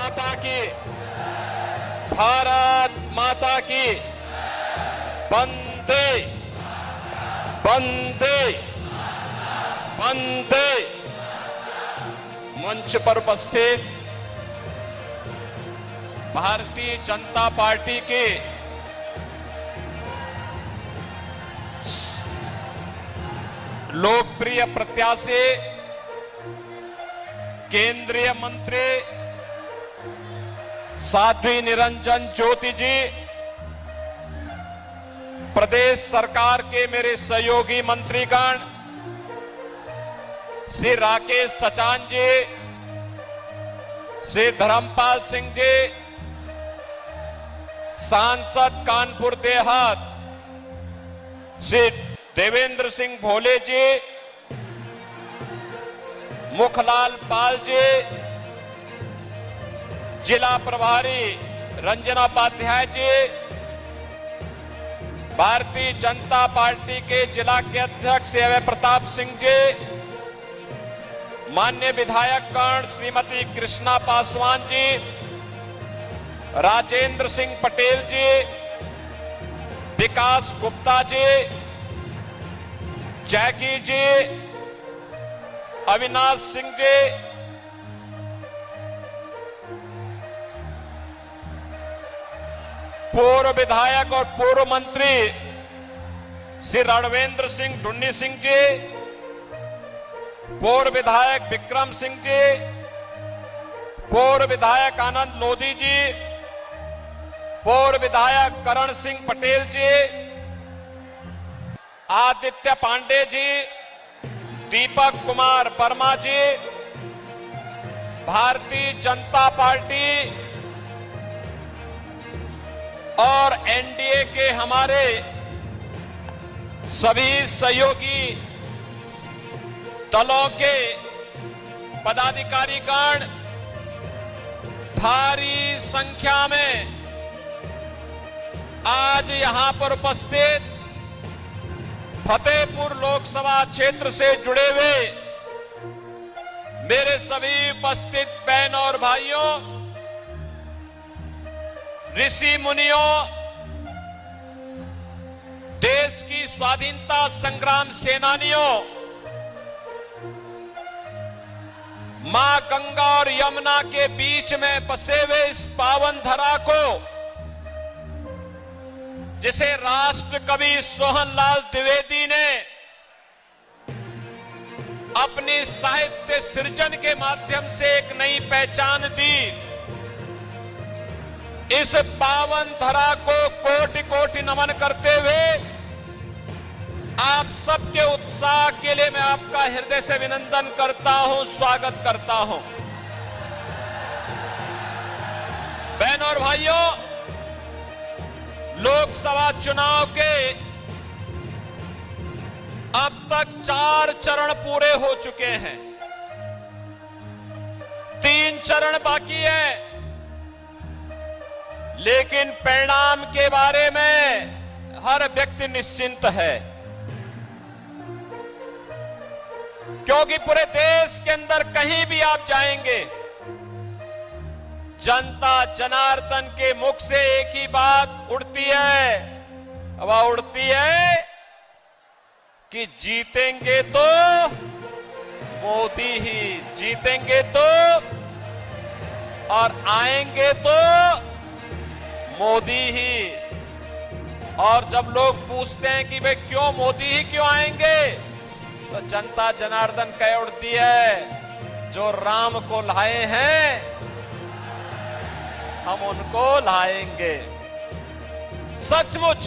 माता की, भारत माता की, वंदे वंदे वंदे। मंच पर उपस्थित भारतीय जनता पार्टी के लोकप्रिय प्रत्याशी केंद्रीय मंत्री साध्वी निरंजन ज्योति जी, प्रदेश सरकार के मेरे सहयोगी मंत्रीगण श्री राकेश सचान जी, श्री धर्मपाल सिंह जी, सांसद कानपुर देहात श्री देवेंद्र सिंह भोले जी, मुखलाल पाल जी, जिला प्रभारी रंजना उपाध्याय जी, भारतीय जनता पार्टी के जिला के अध्यक्ष अभय प्रताप सिंह जी, माननीय विधायकगण श्रीमती कृष्णा पासवान जी, राजेंद्र सिंह पटेल जी, विकास गुप्ता जी, जैकी जी, अविनाश सिंह जी, पूर्व विधायक और पूर्व मंत्री श्री रणवेंद्र सिंह ढुन्नी सिंह जी, पूर्व विधायक विक्रम सिंह जी, पूर्व विधायक आनंद लोधी जी, पूर्व विधायक करण सिंह पटेल जी, आदित्य पांडे जी, दीपक कुमार वर्मा जी, भारतीय जनता पार्टी और एनडीए के हमारे सभी सहयोगी दलों के पदाधिकारीगण भारी संख्या में आज यहां पर उपस्थित फतेहपुर लोकसभा क्षेत्र से जुड़े हुए मेरे सभी उपस्थित बहन और भाइयों, ऋषि मुनियों, देश की स्वाधीनता संग्राम सेनानियों, मां गंगा और यमुना के बीच में बसे हुए इस पावन धरा को, जिसे राष्ट्र कवि सोहनलाल द्विवेदी ने अपनी साहित्य सृजन के माध्यम से एक नई पहचान दी, इस पावन धरा को कोटि कोटि नमन करते हुए आप सबके उत्साह के लिए मैं आपका हृदय से अभिनंदन करता हूं, स्वागत करता हूं। बहनों और भाइयों, लोकसभा चुनाव के अब तक 4 चरण पूरे हो चुके हैं, 3 चरण बाकी है, लेकिन परिणाम के बारे में हर व्यक्ति निश्चिंत है, क्योंकि पूरे देश के अंदर कहीं भी आप जाएंगे, जनता जनार्दन के मुख से एक ही बात उड़ती है, वह उड़ती है कि जीतेंगे तो मोदी ही, जीतेंगे तो और आएंगे तो मोदी ही। और जब लोग पूछते हैं कि भाई क्यों मोदी ही क्यों आएंगे, तो जनता जनार्दन कह उड़ती है, जो राम को लाए हैं हम उनको लाएंगे। सचमुच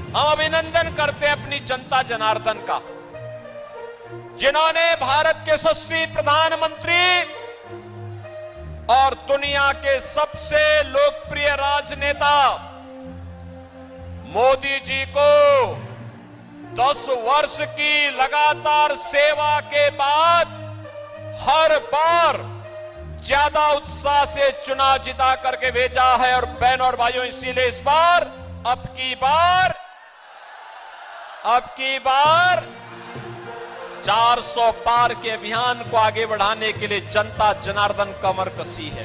हम अभिनंदन करते हैं अपनी जनता जनार्दन का, जिन्होंने भारत के यशस्वी प्रधानमंत्री और दुनिया के सबसे लोकप्रिय राजनेता मोदी जी को 10 वर्ष की लगातार सेवा के बाद हर बार ज्यादा उत्साह से चुनाव जिता करके भेजा है। और बहनों और भाइयों, इसीलिए इस बार अब की बार 400 पार के अभियान को आगे बढ़ाने के लिए जनता जनार्दन कमर कसी है।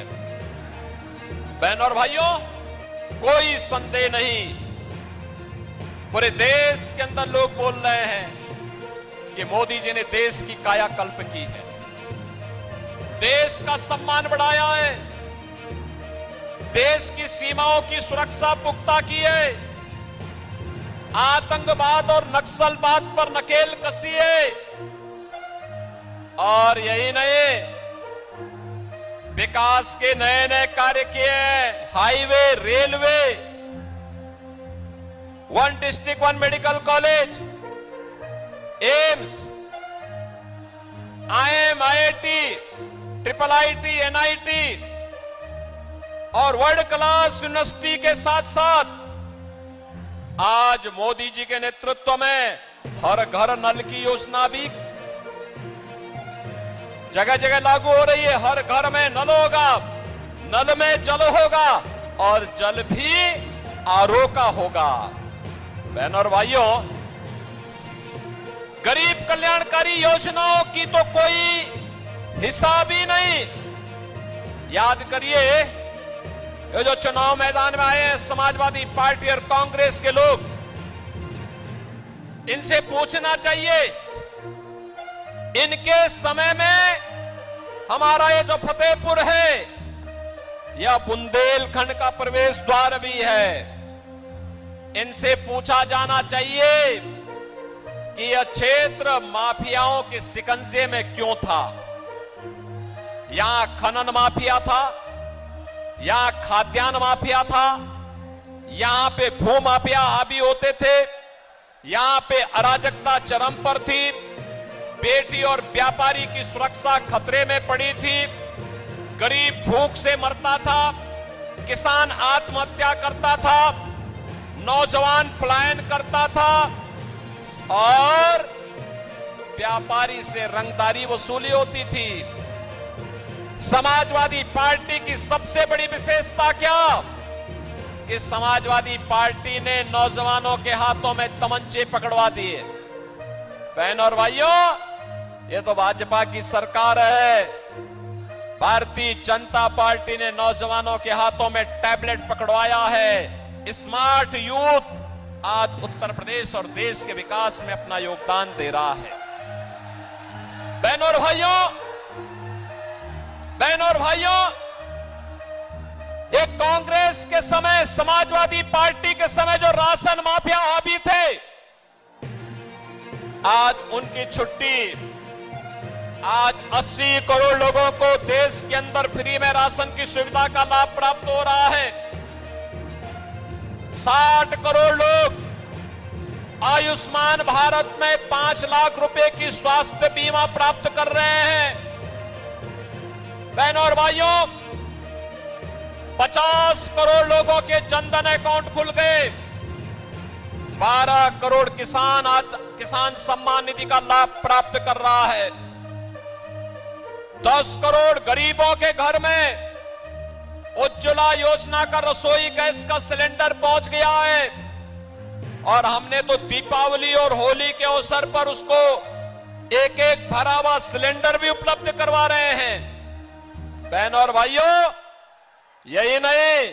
बहन और भाइयों, कोई संदेह नहीं, पूरे देश के अंदर लोग बोल रहे हैं कि मोदी जी ने देश की कायाकल्प की है, देश का सम्मान बढ़ाया है, देश की सीमाओं की सुरक्षा पुख्ता की है, आतंकवाद और नक्सलवाद पर नकेल कसी है। और यही नहीं, विकास के नए नए कार्य किए हैं, highway, railway, 1 district 1 medical college, AIIMS, IIM, IIT, IIIT, NIT और वर्ल्ड क्लास यूनिवर्सिटी के साथ साथ आज मोदी जी के नेतृत्व में हर घर नल की योजना भी जगह जगह लागू हो रही है। हर घर में नल होगा, नल में जल होगा और जल भी RO का होगा। बहनों और भाइयों, गरीब कल्याणकारी योजनाओं की तो कोई हिसाब ही नहीं। याद करिए, ये जो चुनाव मैदान में आए हैं समाजवादी पार्टी और कांग्रेस के लोग, इनसे पूछना चाहिए, इनके समय में हमारा ये जो फतेहपुर है, यह बुंदेलखंड का प्रवेश द्वार भी है। इनसे पूछा जाना चाहिए कि यह क्षेत्र माफियाओं के शिकंजे में क्यों था। यहां खनन माफिया था, यहां खाद्यान्न माफिया था, यहां पे भू माफिया हावी होते थे, यहां पे अराजकता चरम पर थी, बेटी और व्यापारी की सुरक्षा खतरे में पड़ी थी, गरीब भूख से मरता था, किसान आत्महत्या करता था, नौजवान पलायन करता था और व्यापारी से रंगदारी वसूली होती थी। समाजवादी पार्टी की सबसे बड़ी विशेषता क्या कि समाजवादी पार्टी ने नौजवानों के हाथों में तमंचे पकड़वा दिए। बहनों और भाइयों, ये तो भाजपा की सरकार है। भारतीय जनता पार्टी ने नौजवानों के हाथों में टैबलेट पकड़वाया है। स्मार्ट यूथ आज उत्तर प्रदेश और देश के विकास में अपना योगदान दे रहा है। बहनों और भाइयों, एक कांग्रेस के समय, समाजवादी पार्टी के समय जो राशन माफिया हावी थे, आज उनकी छुट्टी, आज 80 करोड़ लोगों को देश के अंदर फ्री में राशन की सुविधा का लाभ प्राप्त हो रहा है। 60 करोड़ लोग आयुष्मान भारत में 5 लाख रुपए की स्वास्थ्य बीमा प्राप्त कर रहे हैं। बहनों और भाइयों, 50 करोड़ लोगों के जनधन अकाउंट खुल गए। 12 करोड़ किसान आज किसान सम्मान निधि का लाभ प्राप्त कर रहा है। 10 करोड़ गरीबों के घर में उज्ज्वला योजना का रसोई गैस का सिलेंडर पहुंच गया है और हमने तो दीपावली और होली के अवसर पर उसको एक एक भरा हुआ सिलेंडर भी उपलब्ध करवा रहे हैं। बहनों और भाइयों, यही नहीं,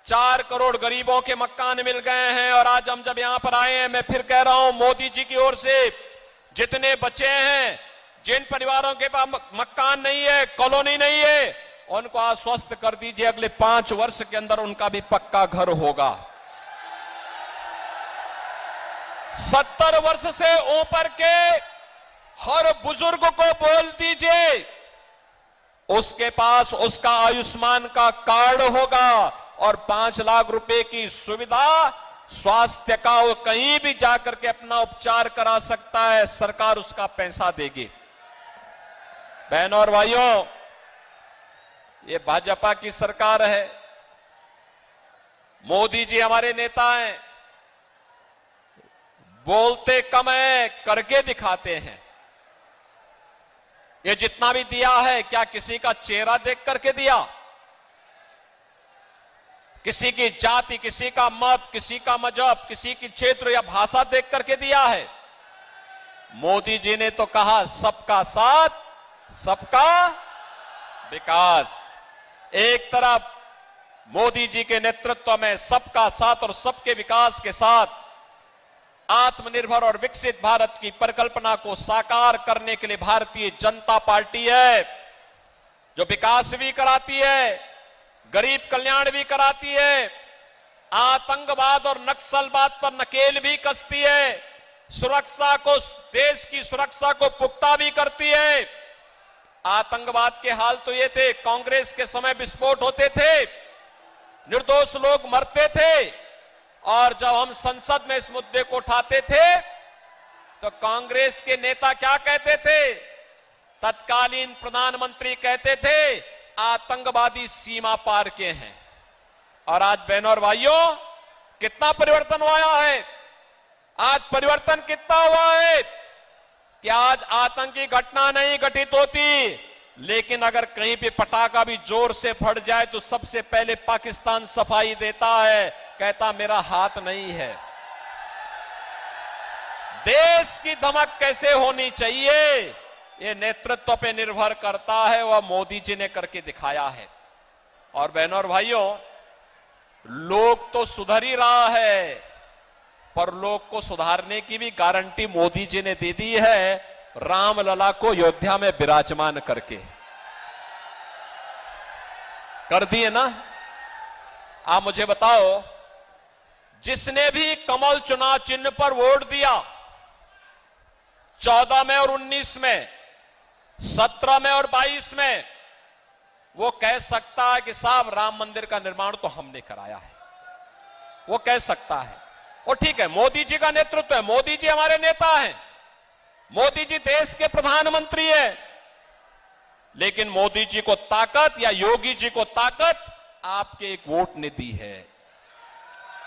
4 करोड़ गरीबों के मकान मिल गए हैं। और आज हम जब यहां पर आए हैं, मैं फिर कह रहा हूं, मोदी जी की ओर से जितने बच्चे हैं, जिन परिवारों के पास मकान नहीं है, कॉलोनी नहीं है, उनको आश्वस्त कर दीजिए, अगले 5 वर्ष के अंदर उनका भी पक्का घर होगा। 70 वर्ष से ऊपर के हर बुजुर्ग को बोल दीजिए, उसके पास उसका आयुष्मान का कार्ड होगा और 5 लाख रुपए की सुविधा स्वास्थ्य का, वो कहीं भी जाकर के अपना उपचार करा सकता है, सरकार उसका पैसा देगी। बहनों और भाइयों, ये भाजपा की सरकार है, मोदी जी हमारे नेता हैं, बोलते कम है, करके दिखाते हैं। ये जितना भी दिया है, क्या किसी का चेहरा देख करके दिया? किसी की जाति, किसी का मत, किसी का मजहब, किसी की क्षेत्र या भाषा देख करके दिया है? मोदी जी ने तो कहा सबका साथ, सबका विकास। एक तरफ मोदी जी के नेतृत्व में सबका साथ और सबके विकास के साथ आत्मनिर्भर और विकसित भारत की परिकल्पना को साकार करने के लिए भारतीय जनता पार्टी है, जो विकास भी कराती है, गरीब कल्याण भी कराती है, आतंकवाद और नक्सलवाद पर नकेल भी कसती है, सुरक्षा को, देश की सुरक्षा को पुख्ता भी करती है। आतंकवाद के हाल तो ये थे, कांग्रेस के समय विस्फोट होते थे, निर्दोष लोग मरते थे, और जब हम संसद में इस मुद्दे को उठाते थे तो कांग्रेस के नेता क्या कहते थे? तत्कालीन प्रधानमंत्री कहते थे आतंकवादी सीमा पार के हैं। और आज बहनों और भाइयों, कितना परिवर्तन हुआ है? आज परिवर्तन कितना हुआ है कि आज आतंकी घटना नहीं घटित होती, लेकिन अगर कहीं भी पटाखा भी जोर से फट जाए तो सबसे पहले पाकिस्तान सफाई देता है, कहता मेरा हाथ नहीं है। देश की धमक कैसे होनी चाहिए, ये नेतृत्व पे निर्भर करता है, वह मोदी जी ने करके दिखाया है। और बहनों और भाइयों, लोग तो सुधर ही रहा है, पर लोग को सुधारने की भी गारंटी मोदी जी ने दे दी है, रामलला को अयोध्या में विराजमान करके कर दिए ना। आप मुझे बताओ, जिसने भी कमल चुनाव चिन्ह पर वोट दिया 14 में और 19 में, 17 में और 22 में, वो कह सकता है कि साहब राम मंदिर का निर्माण तो हमने कराया है, वो कह सकता है। और ठीक है, मोदी जी का नेतृत्व है, मोदी जी हमारे नेता हैं, मोदी जी देश के प्रधानमंत्री हैं, लेकिन मोदी जी को ताकत या योगी जी को ताकत आपके एक वोट ने दी है।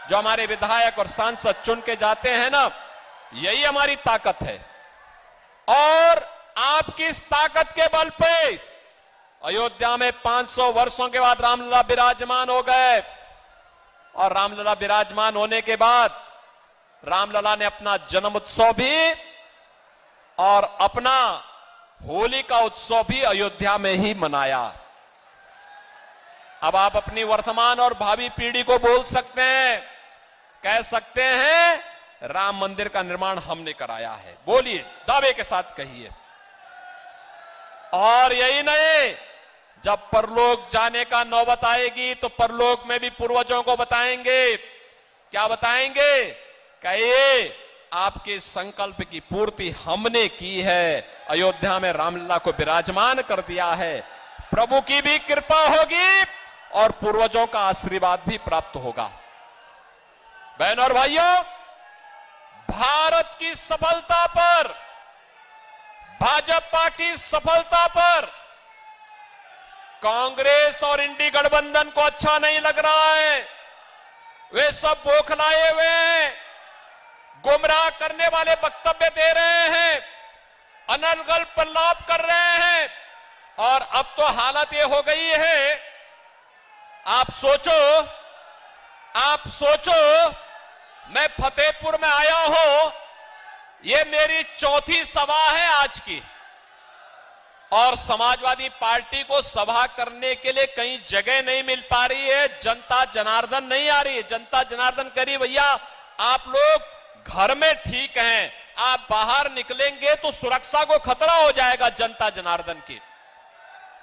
जो हमारे विधायक और सांसद चुन के जाते हैं ना, यही हमारी ताकत है। और आपकी इस ताकत के बल पे अयोध्या में 500 वर्षों के बाद रामलला विराजमान हो गए। और रामलला विराजमान होने के बाद रामलला ने अपना जन्म उत्सव भी और अपना होली का उत्सव भी अयोध्या में ही मनाया। अब आप अपनी वर्तमान और भावी पीढ़ी को बोल सकते हैं, कह सकते हैं राम मंदिर का निर्माण हमने कराया है, बोलिए, दावे के साथ कहिए। और यही नहीं, जब परलोक जाने का नौबत आएगी तो परलोक में भी पूर्वजों को बताएंगे। क्या बताएंगे? कहिए आपके संकल्प की पूर्ति हमने की है, अयोध्या में रामलला को विराजमान कर दिया है। प्रभु की भी कृपा होगी और पूर्वजों का आशीर्वाद भी प्राप्त होगा। बहनों और भाइयों, भारत की सफलता पर, भाजपा की सफलता पर कांग्रेस और इंडी गठबंधन को अच्छा नहीं लग रहा है। वे सब बौखलाए हुए हैं, गुमराह करने वाले वक्तव्य दे रहे हैं, अनर्गल प्रलाप कर रहे हैं। और अब तो हालत ये हो गई है, आप सोचो, मैं फतेहपुर में आया हूं, ये मेरी चौथी सभा है आज की, और समाजवादी पार्टी को सभा करने के लिए कहीं जगह नहीं मिल पा रही है, जनता जनार्दन नहीं आ रही है। जनता जनार्दन करिए भैया, आप लोग घर में ठीक हैं, आप बाहर निकलेंगे तो सुरक्षा को खतरा हो जाएगा। जनता जनार्दन की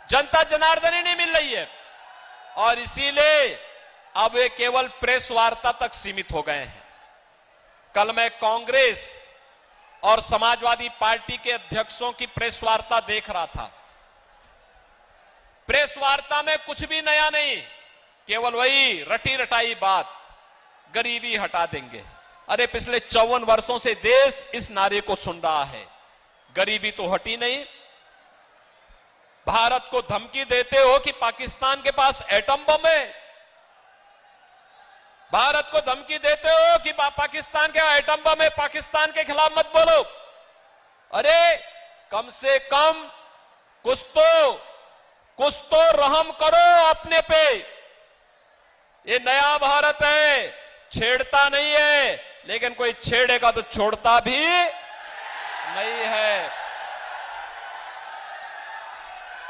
जनता जनार्दन ही नहीं मिल रही है, और इसीलिए अब वे केवल प्रेस वार्ता तक सीमित हो गए हैं। कल मैं कांग्रेस और समाजवादी पार्टी के अध्यक्षों की प्रेस वार्ता देख रहा था। प्रेस वार्ता में कुछ भी नया नहीं, केवल वही रटी रटाई बात, गरीबी हटा देंगे। अरे पिछले 54 वर्षों से देश इस नारे को सुन रहा है, गरीबी तो हटी नहीं। भारत को धमकी देते हो कि पाकिस्तान के पास एटम बम है, भारत को धमकी देते हो कि पाकिस्तान के एटम बम है, पाकिस्तान के खिलाफ मत बोलो। अरे कम से कम कुछ तो रहम करो अपने पे। ये नया भारत है, छेड़ता नहीं है, लेकिन कोई छेड़ेगा तो छोड़ता भी नहीं है।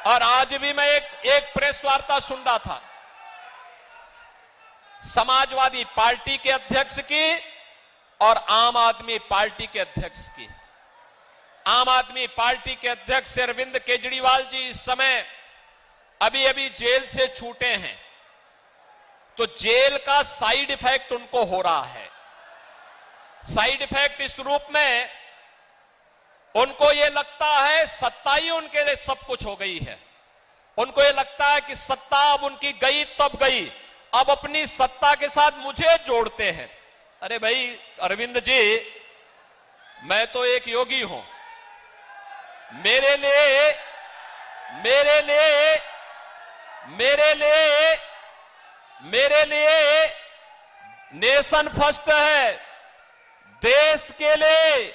और आज भी मैं एक प्रेस वार्ता सुन रहा था समाजवादी पार्टी के अध्यक्ष की और आम आदमी पार्टी के अध्यक्ष की। आम आदमी पार्टी के अध्यक्ष अरविंद केजरीवाल जी इस समय अभी अभी जेल से छूटे हैं, तो जेल का साइड इफेक्ट उनको हो रहा है। साइड इफेक्ट इस रूप में, उनको यह लगता है सत्ता ही उनके लिए सब कुछ हो गई है। उनको यह लगता है कि सत्ता अब उनकी गई तब गई, अब अपनी सत्ता के साथ मुझे जोड़ते हैं। अरे भाई अरविंद जी, मैं तो एक योगी हूं। मेरे लिए नेशन फर्स्ट है। देश के लिए,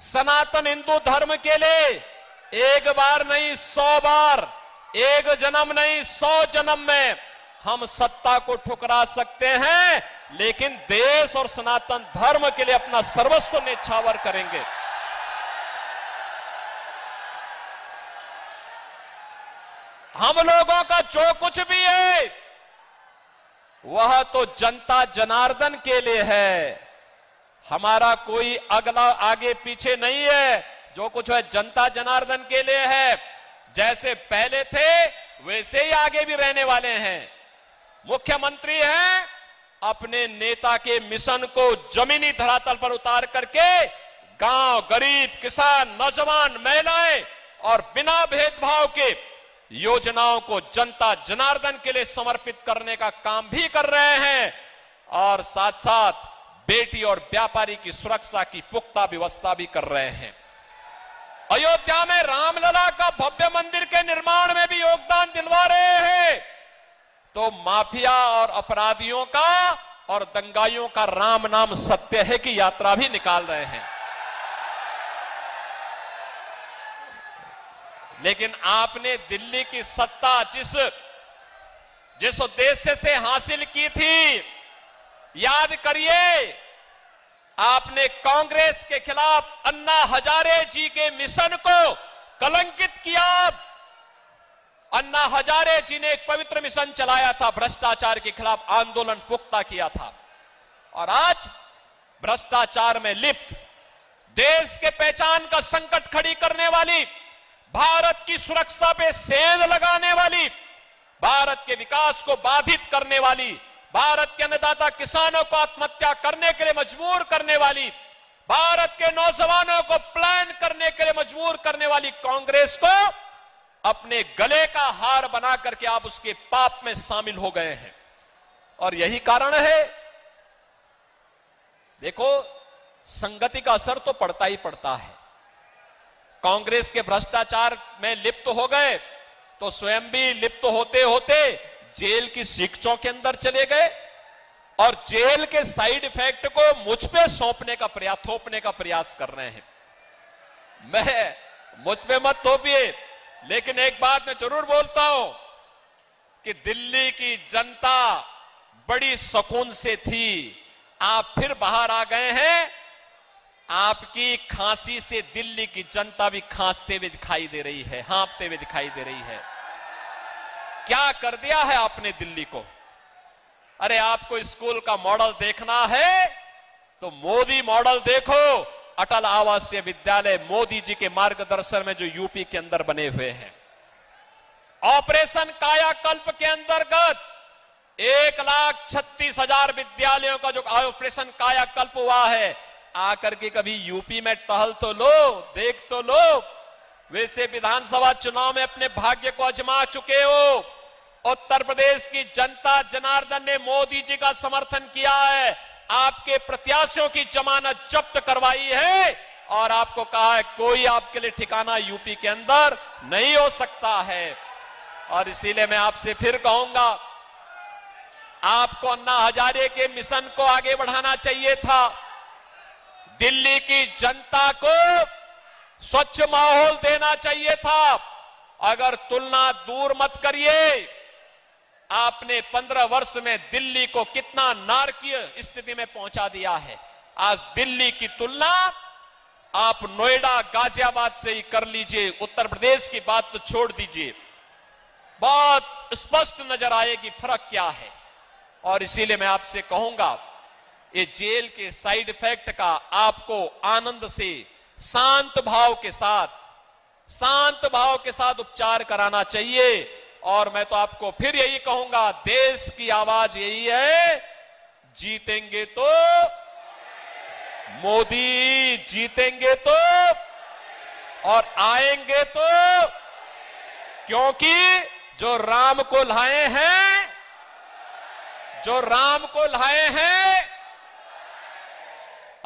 सनातन हिंदू धर्म के लिए एक बार नहीं 100 बार, एक जन्म नहीं 100 जन्म में हम सत्ता को ठुकरा सकते हैं, लेकिन देश और सनातन धर्म के लिए अपना सर्वस्व न्यौछावर करेंगे। हम लोगों का जो कुछ भी है वह तो जनता जनार्दन के लिए है। हमारा कोई अगला आगे पीछे नहीं है। जो कुछ है जनता जनार्दन के लिए है। जैसे पहले थे वैसे ही आगे भी रहने वाले हैं। मुख्यमंत्री हैं, अपने नेता के मिशन को जमीनी धरातल पर उतार करके गांव, गरीब, किसान, नौजवान, महिलाएं और बिना भेदभाव के योजनाओं को जनता जनार्दन के लिए समर्पित करने का काम भी कर रहे हैं, और साथ साथ बेटी और व्यापारी की सुरक्षा की पुख्ता व्यवस्था भी कर रहे हैं। अयोध्या में रामलला का भव्य मंदिर के निर्माण में भी योगदान दिलवा रहे हैं। तो माफिया और अपराधियों का और दंगाइयों का राम नाम सत्य है की यात्रा भी निकाल रहे हैं। लेकिन आपने दिल्ली की सत्ता जिस उद्देश्य से हासिल की थी, याद करिए, आपने कांग्रेस के खिलाफ अन्ना हजारे जी के मिशन को कलंकित किया। अन्ना हजारे जी ने एक पवित्र मिशन चलाया था, भ्रष्टाचार के खिलाफ आंदोलन पुख्ता किया था, और आज भ्रष्टाचार में लिप्त, देश के पहचान का संकट खड़ी करने वाली, भारत की सुरक्षा पे सेंध लगाने वाली, भारत के विकास को बाधित करने वाली, भारत के अन्नदाता किसानों को आत्महत्या करने के लिए मजबूर करने वाली, भारत के नौजवानों को प्लान करने के लिए मजबूर करने वाली कांग्रेस को अपने गले का हार बना करके आप उसके पाप में शामिल हो गए हैं। और यही कारण है, देखो, संगति का असर तो पड़ता ही पड़ता है। कांग्रेस के भ्रष्टाचार में लिप्त हो गए तो स्वयं भी लिप्त होते होते जेल की शिक्षों के अंदर चले गए, और जेल के साइड इफेक्ट को मुझ पे थोपने का प्रयास कर रहे हैं। मुझ पे मत थोपिए, लेकिन एक बात मैं जरूर बोलता हूं कि दिल्ली की जनता बड़ी सुकून से थी। आप फिर बाहर आ गए हैं। आपकी खांसी से दिल्ली की जनता भी खांसते हुए दिखाई दे रही है, हाँफते हुए दिखाई दे रही है। क्या कर दिया है आपने दिल्ली को? अरे आपको स्कूल का मॉडल देखना है तो मोदी मॉडल देखो। अटल आवासीय विद्यालय मोदी जी के मार्गदर्शन में जो यूपी के अंदर बने हुए हैं। ऑपरेशन कायाकल्प के अंतर्गत 1,36,000 विद्यालयों का जो ऑपरेशन कायाकल्प हुआ है, आकर के कभी यूपी में टहल तो लो, देख तो लो। वैसे विधानसभा चुनाव में अपने भाग्य को आजमा चुके हो। उत्तर प्रदेश की जनता जनार्दन ने मोदी जी का समर्थन किया है, आपके प्रत्याशियों की जमानत जब्त करवाई है, और आपको कहा है कोई आपके लिए ठिकाना यूपी के अंदर नहीं हो सकता है। और इसीलिए मैं आपसे फिर कहूंगा, आपको अन्ना हजारे के मिशन को आगे बढ़ाना चाहिए था। दिल्ली की जनता को स्वच्छ माहौल देना चाहिए था। अगर तुलना दूर मत करिए, आपने 15 वर्ष में दिल्ली को कितना नारकीय स्थिति में पहुंचा दिया है। आज दिल्ली की तुलना आप नोएडा गाजियाबाद से ही कर लीजिए, उत्तर प्रदेश की बात तो छोड़ दीजिए, बहुत स्पष्ट नजर आएगी फर्क क्या है। और इसीलिए मैं आपसे कहूंगा, ये जेल के साइड इफेक्ट का आपको आनंद से शांत भाव के साथ उपचार कराना चाहिए। और मैं तो आपको फिर यही कहूंगा, देश की आवाज यही है, जीतेंगे तो मोदी, जीतेंगे तो और आएंगे तो, क्योंकि जो राम को लाए हैं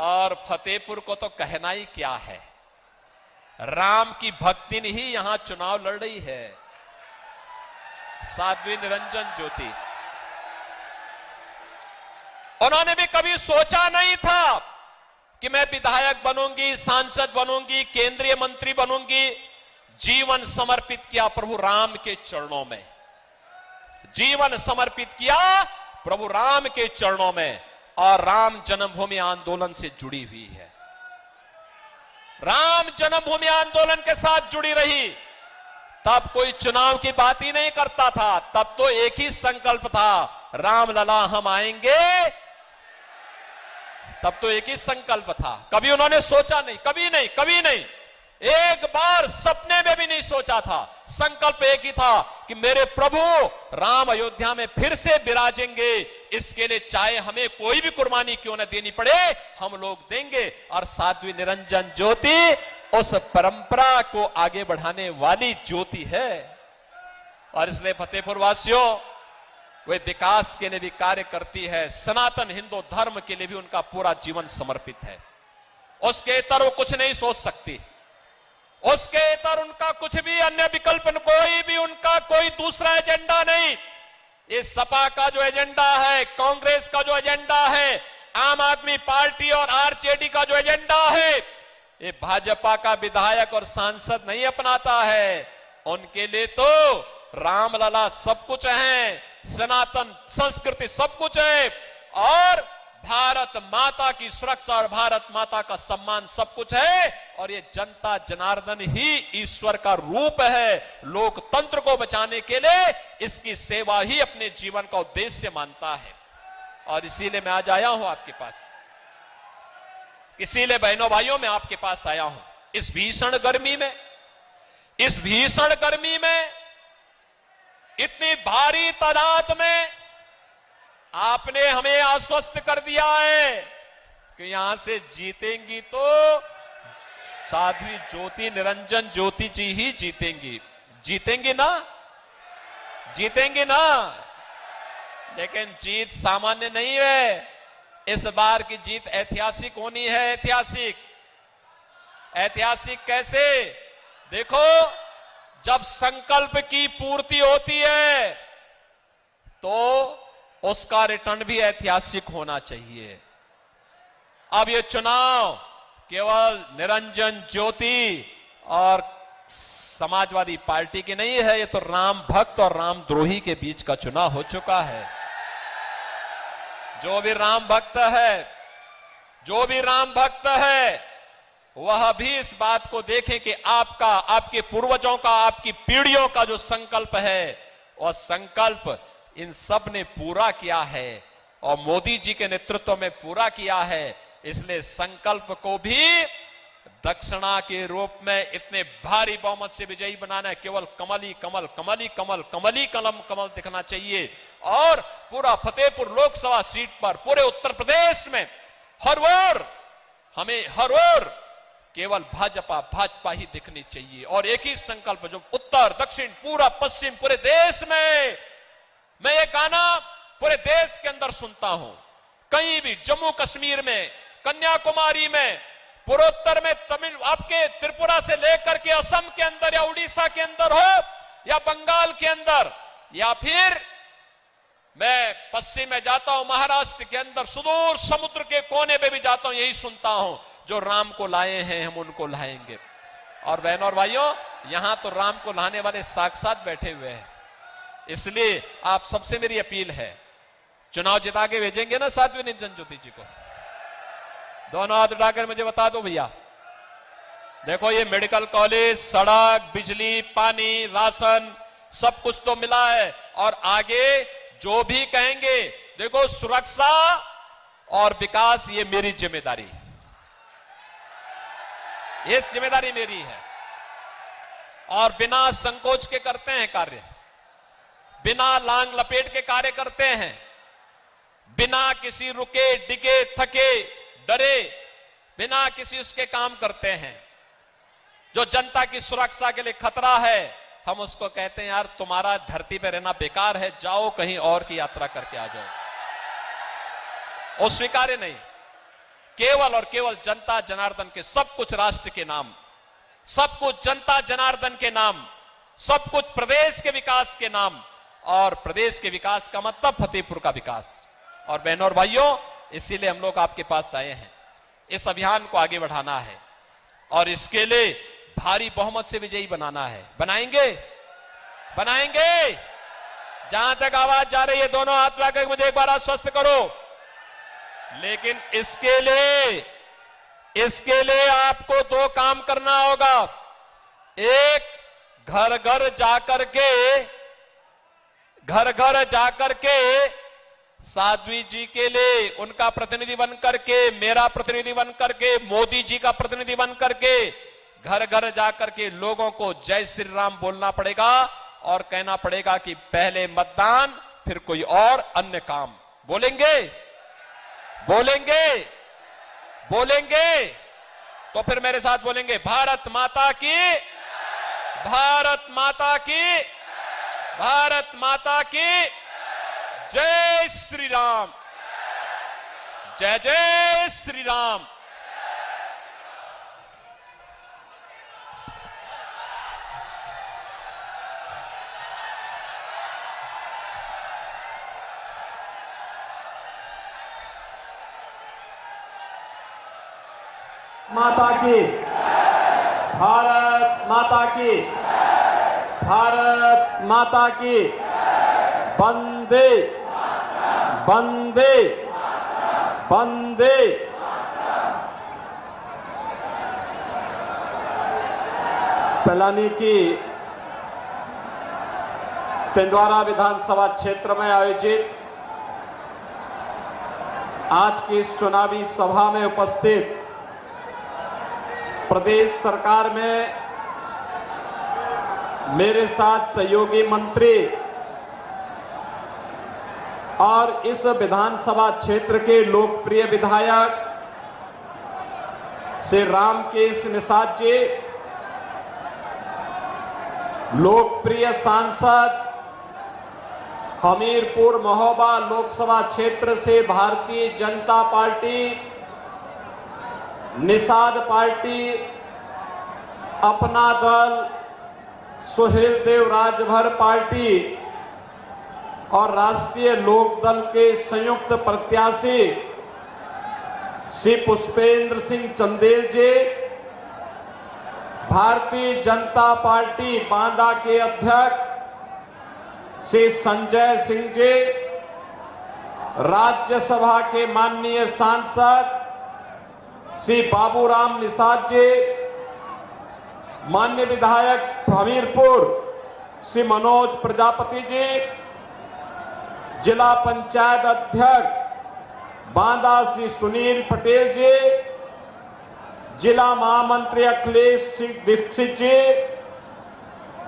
और फतेहपुर को तो कहना ही क्या है, राम की भक्ति ने ही यहां चुनाव लड़ रही है। साध्वी निरंजन ज्योति, उन्होंने भी कभी सोचा नहीं था कि मैं विधायक बनूंगी, सांसद बनूंगी, केंद्रीय मंत्री बनूंगी। जीवन समर्पित किया प्रभु राम के चरणों में, जीवन समर्पित किया प्रभु राम के चरणों में, और राम जन्मभूमि आंदोलन से जुड़ी हुई है, राम जन्मभूमि आंदोलन के साथ जुड़ी रही। तब कोई चुनाव की बात ही नहीं करता था, तब तो एक ही संकल्प था, राम लला हम आएंगे। तब तो एक ही संकल्प था, कभी उन्होंने सोचा नहीं, कभी नहीं, एक बार सपने में भी नहीं सोचा था। संकल्प एक ही था कि मेरे प्रभु राम अयोध्या में फिर से विराजेंगे, इसके लिए चाहे हमें कोई भी कुर्बानी क्यों न देनी पड़े, हम लोग देंगे। और साध्वी निरंजन ज्योति उस परंपरा को आगे बढ़ाने वाली ज्योति है। और इसलिए फतेहपुर वासियों, वे विकास के लिए भी कार्य करती है, सनातन हिंदू धर्म के लिए भी उनका पूरा जीवन समर्पित है। उसके इतर वो कुछ नहीं सोच सकती, उसके इतर उनका कुछ भी अन्य विकल्प, कोई भी उनका कोई दूसरा एजेंडा नहीं। इस सपा का जो एजेंडा है, कांग्रेस का जो एजेंडा है, आम आदमी पार्टी और आरजेडी का जो एजेंडा है, ये भाजपा का विधायक और सांसद नहीं अपनाता है। उनके लिए तो रामलला सब कुछ है, सनातन संस्कृति सब कुछ है, और भारत माता की सुरक्षा और भारत माता का सम्मान सब कुछ है। और ये जनता जनार्दन ही ईश्वर का रूप है। लोकतंत्र को बचाने के लिए इसकी सेवा ही अपने जीवन का उद्देश्य मानता है। और इसीलिए मैं आज आया हूं आपके पास, इसीलिए बहनों भाइयों मैं आपके पास आया हूं। इस भीषण गर्मी में इतनी भारी तादाद में आपने हमें आश्वस्त कर दिया है कि यहां से जीतेंगी तो साध्वी ज्योति निरंजन ज्योति जी ही जीतेंगी। जीतेंगी ना, लेकिन जीत सामान्य नहीं है। इस बार की जीत ऐतिहासिक होनी है। ऐतिहासिक कैसे? देखो, जब संकल्प की पूर्ति होती है तो उसका रिटर्न भी ऐतिहासिक होना चाहिए। अब ये चुनाव केवल निरंजन ज्योति और समाजवादी पार्टी की नहीं है, ये तो राम भक्त और रामद्रोही के बीच का चुनाव हो चुका है। जो भी राम भक्त है वह भी इस बात को देखें कि आपका, आपके पूर्वजों का, आपकी पीढ़ियों का जो संकल्प है, वह संकल्प इन सब ने पूरा किया है और मोदी जी के नेतृत्व में पूरा किया है। इसलिए संकल्प को भी दक्षिणा के रूप में इतने भारी बहुमत से विजयी बनाना है। केवल कमल दिखना चाहिए। और पूरा फतेहपुर लोकसभा सीट पर, पूरे उत्तर प्रदेश में हर ओर केवल भाजपा ही दिखनी चाहिए। और एक ही संकल्प, जो उत्तर दक्षिण पूरा पश्चिम पूरे देश में, मैं ये गाना पूरे देश के अंदर सुनता हूं, कहीं भी, जम्मू कश्मीर में, कन्याकुमारी में, पूर्वोत्तर में, तमिल, आपके त्रिपुरा से लेकर के असम के अंदर या उड़ीसा के अंदर हो या बंगाल के अंदर, या फिर मैं पश्चिम में जाता हूं, महाराष्ट्र के अंदर सुदूर समुद्र के कोने पे भी जाता हूं, यही सुनता हूं, जो राम को लाए हैं हम उनको लाएंगे। और बहनों और भाइयों, यहां तो राम को लाने वाले साक्षात बैठे हुए हैं। इसलिए आप सबसे मेरी अपील है, चुनाव जिता के भेजेंगे ना साध्वी निरंजन ज्योति जी को? दोनों हाथ उठाकर मुझे बता दो भैया, देखो ये मेडिकल कॉलेज, सड़क, बिजली, पानी, राशन सब कुछ तो मिला है, और आगे जो भी कहेंगे, देखो सुरक्षा और विकास ये मेरी जिम्मेदारी, ये जिम्मेदारी मेरी है, और बिना संकोच के करते हैं कार्य, बिना लांग लपेट के कार्य करते हैं, बिना किसी रुके डिगे थके डरे, बिना किसी उसके काम करते हैं। जो जनता की सुरक्षा के लिए खतरा है, हम उसको कहते हैं यार तुम्हारा धरती पे रहना बेकार है, जाओ कहीं और की यात्रा करके आ जाओ। वो स्वीकार्य नहीं। केवल और केवल जनता जनार्दन के, सब कुछ राष्ट्र के नाम, सब कुछ जनता जनार्दन के नाम, सब कुछ प्रदेश के विकास के नाम, और प्रदेश के विकास का मतलब फतेहपुर का विकास। और बहनों और भाइयों, इसीलिए हम लोग आपके पास आए हैं, इस अभियान को आगे बढ़ाना है और इसके लिए भारी बहुमत से विजयी बनाना है। बनाएंगे, बनाएंगे। जहां तक आवाज जा रही है, दोनों हाथ उठाकर मुझे एक बार आश्वस्त करो। लेकिन इसके लिए आपको दो काम करना होगा। एक, घर घर जाकर के साध्वी जी के लिए उनका प्रतिनिधि बन करके, मेरा प्रतिनिधि बन करके, मोदी जी का प्रतिनिधि बन करके घर घर जाकर के लोगों को जय श्री राम बोलना पड़ेगा और कहना पड़ेगा कि पहले मतदान फिर कोई और अन्य काम। बोलेंगे, बोलेंगे, बोलेंगे तो फिर मेरे साथ बोलेंगे, भारत माता की, भारत माता की, भारत माता की जय श्री राम, जय जय श्री राम। माता की, भारत माता की, भारत माता की, वंदे वंदे वंदे। पलानी की तेंदुआरा विधानसभा क्षेत्र में आयोजित आज की इस चुनावी सभा में उपस्थित प्रदेश सरकार में मेरे साथ सहयोगी मंत्री और इस विधानसभा क्षेत्र के लोकप्रिय विधायक श्री रामकेश निषाद जी, लोकप्रिय सांसद हमीरपुर महोबा लोकसभा क्षेत्र से भारतीय जनता पार्टी, निषाद पार्टी, अपना दल, सुहेल देव राजभर पार्टी और राष्ट्रीय लोक दल के संयुक्त प्रत्याशी श्री पुष्पेंद्र सिंह चंदेल जी, भारतीय जनता पार्टी बांदा के अध्यक्ष श्री संजय सिंह जी, राज्यसभा के माननीय सांसद श्री बाबूराम निषाद जी, माननीय विधायक हमीरपुर श्री मनोज प्रजापति जी, जिला पंचायत अध्यक्ष बांदा श्री सुनील पटेल जी, जिला महामंत्री अखिलेश दीक्षित जी,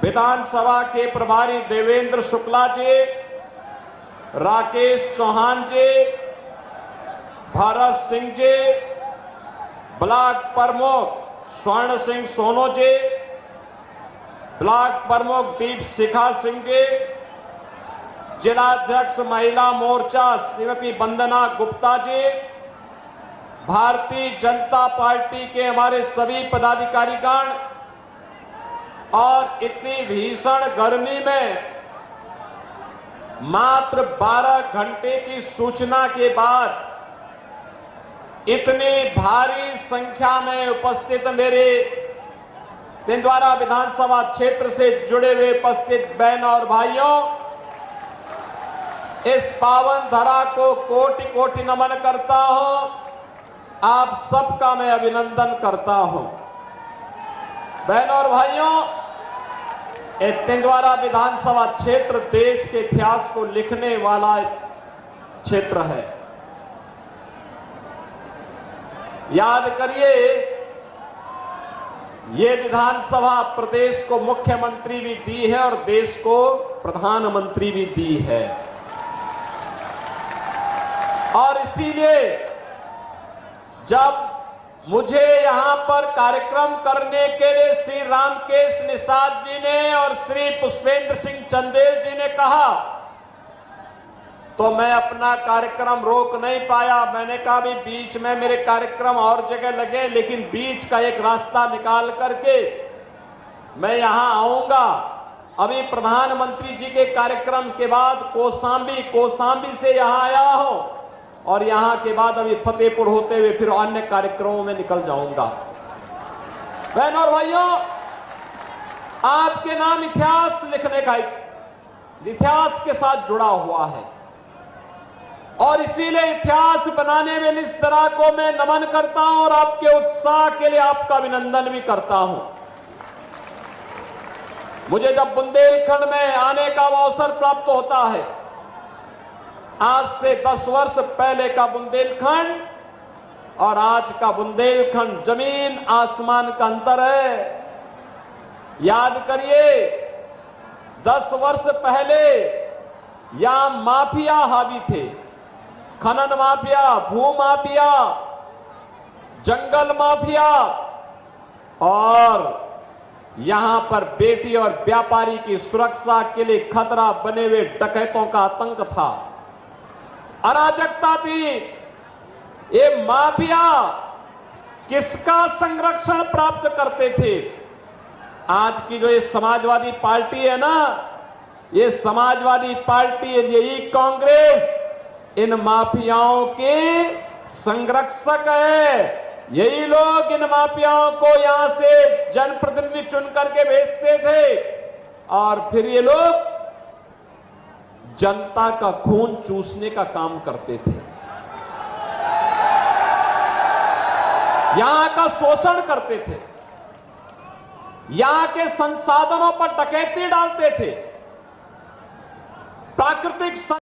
विधानसभा के प्रभारी देवेंद्र शुक्ला जी, राकेश चौहान जी, भरत सिंह जी, ब्लॉक प्रमुख स्वर्ण सिंह सोनो जी, ब्लॉक प्रमुख दीप शिखा सिंह जी, जिलाध्यक्ष महिला मोर्चा श्रीमती वंदना गुप्ता जी, भारतीय जनता पार्टी के हमारे सभी पदाधिकारीगण, और इतनी भीषण गर्मी में मात्र 12 घंटे की सूचना के बाद इतनी भारी संख्या में उपस्थित मेरे तेंदुआरा विधानसभा क्षेत्र से जुड़े हुए उपस्थित बहन और भाइयों, इस पावन धरा को कोटि कोटि नमन करता हूं। आप सबका मैं अभिनंदन करता हूं। बहनों और भाइयों, तिंदवारा विधानसभा क्षेत्र देश के इतिहास को लिखने वाला क्षेत्र है। याद करिए, ये विधानसभा प्रदेश को मुख्यमंत्री भी दी है और देश को प्रधानमंत्री भी दी है। और इसीलिए जब मुझे यहां पर कार्यक्रम करने के लिए श्री रामकेश निषाद जी ने और श्री पुष्पेंद्र सिंह चंदेल जी ने कहा, तो मैं अपना कार्यक्रम रोक नहीं पाया। मैंने कहा भी बीच में मेरे कार्यक्रम और जगह लगे, लेकिन बीच का एक रास्ता निकाल करके मैं यहां आऊंगा। अभी प्रधानमंत्री जी के कार्यक्रम के बाद कौशाम्बी से यहां आया हूं और यहां के बाद अभी फतेहपुर होते हुए फिर अन्य कार्यक्रमों में निकल जाऊंगा। बहनों और भाइयों, आपके नाम इतिहास लिखने का इतिहास के साथ जुड़ा हुआ है और इसीलिए इतिहास बनाने में इस तरह को मैं नमन करता हूं और आपके उत्साह के लिए आपका अभिनंदन भी करता हूं। मुझे जब बुंदेलखंड में आने का अवसर प्राप्त होता है, आज से 10 वर्ष पहले का बुंदेलखंड और आज का बुंदेलखंड जमीन आसमान का अंतर है। याद करिए, 10 वर्ष पहले यहां माफिया हावी थे, खनन माफिया, भू माफिया, जंगल माफिया और यहां पर बेटी और व्यापारी की सुरक्षा के लिए खतरा बने हुए डकैतों का आतंक था, अराजकता थी। ये माफिया किसका संरक्षण प्राप्त करते थे? आज की जो ये समाजवादी पार्टी है ना, ये समाजवादी पार्टी, यही कांग्रेस इन माफियाओं के संरक्षक है। यही लोग इन माफियाओं को यहां से जनप्रतिनिधि चुन करके भेजते थे और फिर ये लोग जनता का खून चूसने का काम करते थे, यहां का शोषण करते थे, यहां के संसाधनों पर डकैती डालते थे, प्राकृतिक